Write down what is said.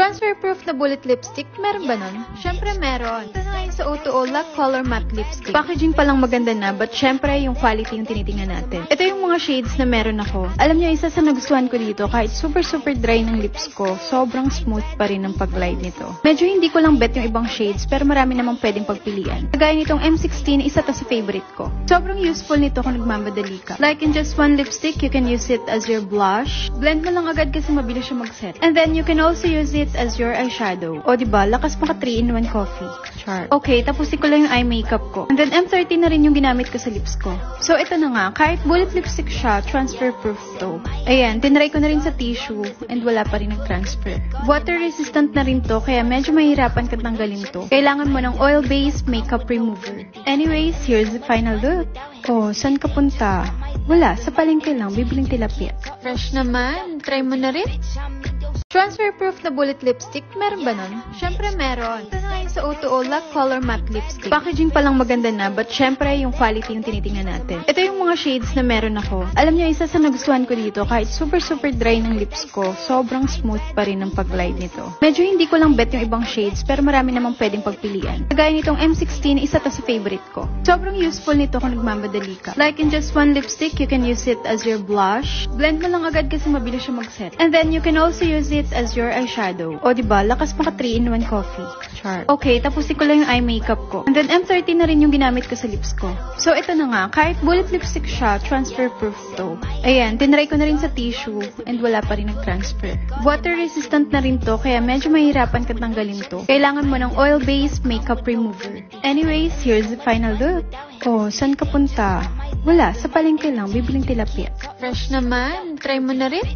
Transfer-proof na bullet lipstick, meron ba nun? Syempre meron. Ito na ngayon sa O2O Lac Color Matte Lipstick. Packaging pa lang maganda na, but syempre yung quality yung tinitingnan natin. Ito yung mga shades na meron ako. Alam nyo, isa sa nagustuhan ko dito, kahit super dry ng lips ko, sobrang smooth pa rin ng pag-glide nito. Medyo hindi ko lang bet yung ibang shades, pero marami namang pwedeng pagpilian. Kagaya nitong M16, isa to sa favorite ko. Sobrang useful nito kung nagmamadali ka. Like in just one lipstick, you can use it as your blush. Blend mo lang agad kasi mabilis siya mag-set. And then, you can also use it as your eyeshadow. O diba, lakas maka 3-in-1 coffee. Char. Okay, tapusin ko lang yung eye makeup ko. And then, M30 na rin yung ginamit ko sa lips ko. So, ito na nga. Kahit bullet lipstick siya, transfer-proof to. Ayan, tinry ko na rin sa tissue and wala pa rin nag-transfer. Water-resistant na rin to, kaya medyo mahirapan kang tanggalin to. Kailangan mo ng oil-based makeup remover. Anyways, here's the final look. Oh, saan ka punta? Wala, sa palengke lang, bibiling tilapia. Fresh naman. Try mo na rin? Transfer-proof na bullet lipstick, meron ba nun? Syempre meron. Ito na ngayon sa O2O Lac Color Matte Lipstick. Packaging pa lang maganda na, but syempre yung quality yung tinitingnan natin. Ito yung mga shades na meron ako. Alam nyo, isa sa nagustuhan ko dito, kahit super dry ng lips ko, sobrang smooth pa rin ng pag-glide nito. Medyo hindi ko lang bet yung ibang shades, pero marami namang pwedeng pagpilian. Kagaya nitong M16, isa to sa favorite ko. Sobrang useful nito kung nagmamadali ka. Like in just one lipstick, you can use it as your blush. Blend mo lang agad kasi mabilis siya mag-set. And then, you can also use it as your eyeshadow. O diba, lakas maka 3-in-1 coffee. Char. Okay, tapusin ko lang yung eye makeup ko. And then, M30 na rin yung ginamit ko sa lips ko. So, ito na nga. Kahit bullet lipstick siya, transfer-proof to. Ayan, tinry ko na rin sa tissue and wala pa rin nag-transfer. Water-resistant na rin to, kaya medyo mahirapan kang tanggalin to. Kailangan mo ng oil-based makeup remover. Anyways, here's the final look. Oh, saan ka punta? Wala, sa palengke lang, bibiling tilapia. Fresh naman. Try mo na rin?